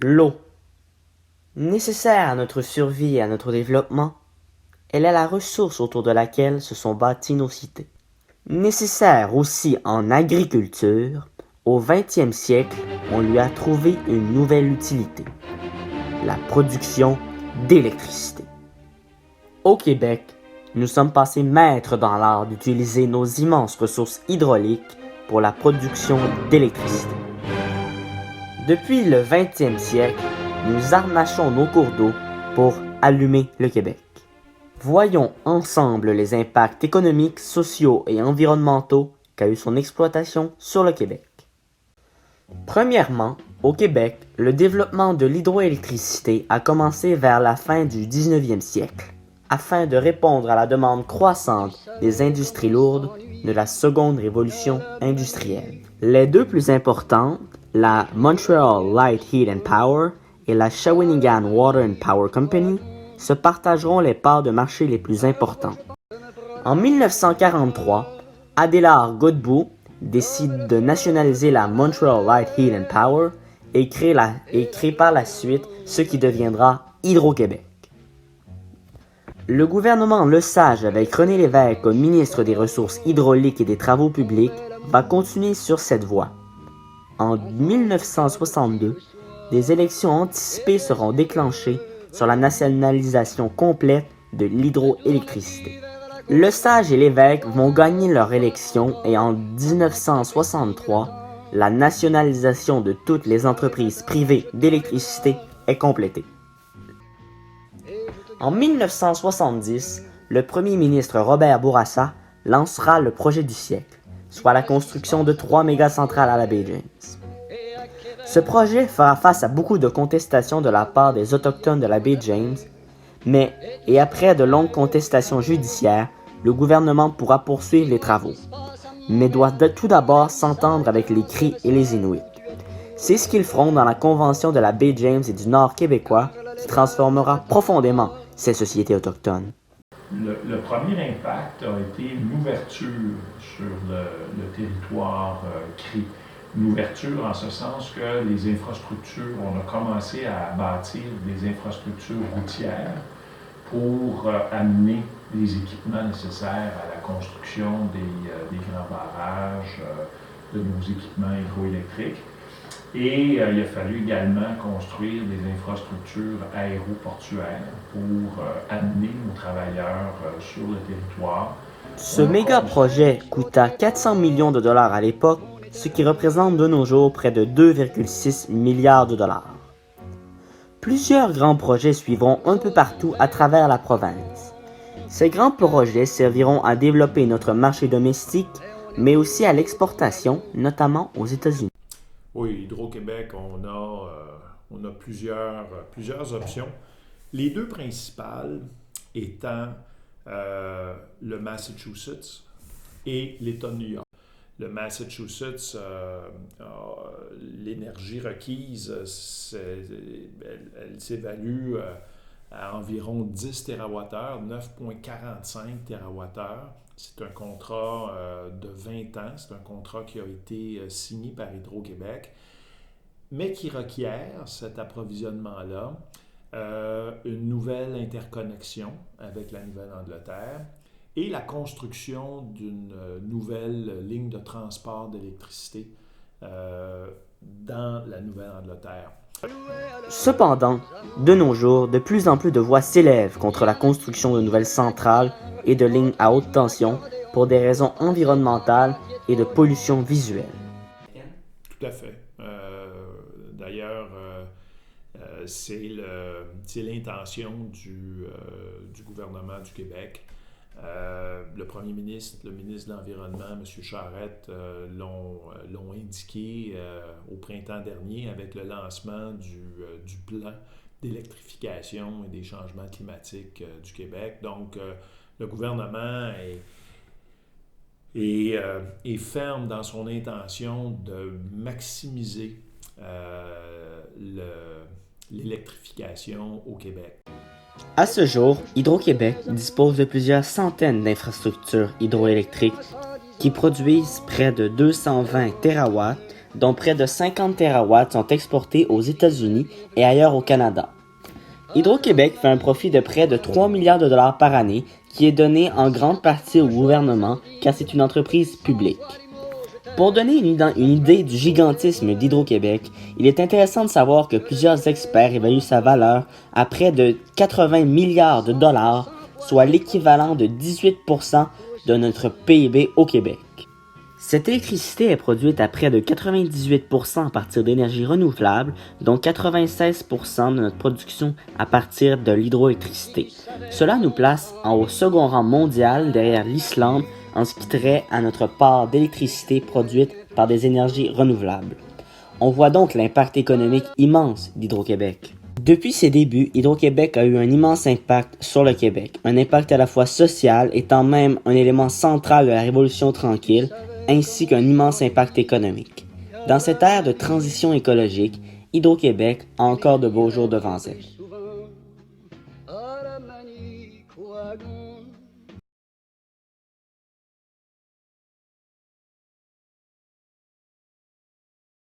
L'eau. Nécessaire à notre survie et à notre développement, elle est la ressource autour de laquelle se sont bâties nos cités. Nécessaire aussi en agriculture, au XXe siècle, on lui a trouvé une nouvelle utilité, la production d'électricité. Au Québec, nous sommes passés maîtres dans l'art d'utiliser nos immenses ressources hydrauliques pour la production d'électricité. Depuis le XXe siècle, nous harnachons nos cours d'eau pour allumer le Québec. Voyons ensemble les impacts économiques, sociaux et environnementaux qu'a eu son exploitation sur le Québec. Premièrement, au Québec, le développement de l'hydroélectricité a commencé vers la fin du 19e siècle, afin de répondre à la demande croissante des industries lourdes de la seconde révolution industrielle. Les deux plus importantes, la Montreal Light Heat and Power et la Shawinigan Water and Power Company, se partageront les parts de marché les plus importantes. En 1943, Adélard Godbout décide de nationaliser la Montreal Light Heat and Power et crée par la suite ce qui deviendra Hydro-Québec. Le gouvernement Lesage, avec René Lévesque comme ministre des Ressources hydrauliques et des Travaux publics, va continuer sur cette voie. En 1962, des élections anticipées seront déclenchées sur la nationalisation complète de l'hydroélectricité. Lesage et Lévesque vont gagner leur élection et en 1963, la nationalisation de toutes les entreprises privées d'électricité est complétée. En 1970, le premier ministre Robert Bourassa lancera le projet du siècle, soit la construction de 3 mégacentrales à la baie James. Ce projet fera face à beaucoup de contestations de la part des Autochtones de la baie James, mais, et après de longues contestations judiciaires, le gouvernement pourra poursuivre les travaux, mais doit tout d'abord s'entendre avec les Cris et les Inuits. C'est ce qu'ils feront dans la Convention de la baie James et du Nord québécois qui transformera profondément ces sociétés autochtones. Le premier impact a été une ouverture sur le territoire Cri. Une ouverture en ce sens que les infrastructures, on a commencé à bâtir des infrastructures routières pour amener les équipements nécessaires à la construction des grands barrages, de nos équipements hydroélectriques. Et il a fallu également construire des infrastructures aéroportuaires pour amener nos travailleurs sur le territoire. Ce méga-projet coûta 400 millions de dollars à l'époque, ce qui représente de nos jours près de 2,6 milliards de dollars. Plusieurs grands projets suivront un peu partout à travers la province. Ces grands projets serviront à développer notre marché domestique, mais aussi à l'exportation, notamment aux États-Unis. Oui, Hydro-Québec, on a plusieurs options. Les deux principales étant le Massachusetts et l'État de New York. Le Massachusetts, l'énergie requise, elle s'évalue à environ 10 TWh, 9,45 TWh. C'est un contrat de 20 ans, c'est un contrat qui a été signé par Hydro-Québec, mais qui requiert cet approvisionnement-là, une nouvelle interconnexion avec la Nouvelle-Angleterre et la construction d'une nouvelle ligne de transport d'électricité dans la Nouvelle-Angleterre. Cependant, de nos jours, de plus en plus de voix s'élèvent contre la construction de nouvelles centrales et de lignes à haute tension pour des raisons environnementales et de pollution visuelle. Tout à fait. D'ailleurs, c'est l'intention du gouvernement du Québec. Le premier ministre, le ministre de l'Environnement, M. Charette, l'ont indiqué au printemps dernier avec le lancement du plan d'électrification et des changements climatiques du Québec. Donc, le gouvernement est ferme dans son intention de maximiser l'électrification au Québec. À ce jour, Hydro-Québec dispose de plusieurs centaines d'infrastructures hydroélectriques qui produisent près de 220 TW dont près de 50 TW sont exportés aux États-Unis et ailleurs au Canada. Hydro-Québec fait un profit de près de 3 milliards de dollars par année qui est donné en grande partie au gouvernement car c'est une entreprise publique. Pour donner une idée du gigantisme d'Hydro-Québec, il est intéressant de savoir que plusieurs experts évaluent sa valeur à près de 80 milliards de dollars, soit l'équivalent de 18% de notre PIB au Québec. Cette électricité est produite à près de 98% à partir d'énergie renouvelable, dont 96% de notre production à partir de l'hydroélectricité. Cela nous place au second rang mondial derrière l'Islande en ce qui trait à notre part d'électricité produite par des énergies renouvelables. On voit donc l'impact économique immense d'Hydro-Québec. Depuis ses débuts, Hydro-Québec a eu un immense impact sur le Québec, un impact à la fois social, étant même un élément central de la Révolution tranquille, ainsi qu'un immense impact économique. Dans cette ère de transition écologique, Hydro-Québec a encore de beaux jours devant elle.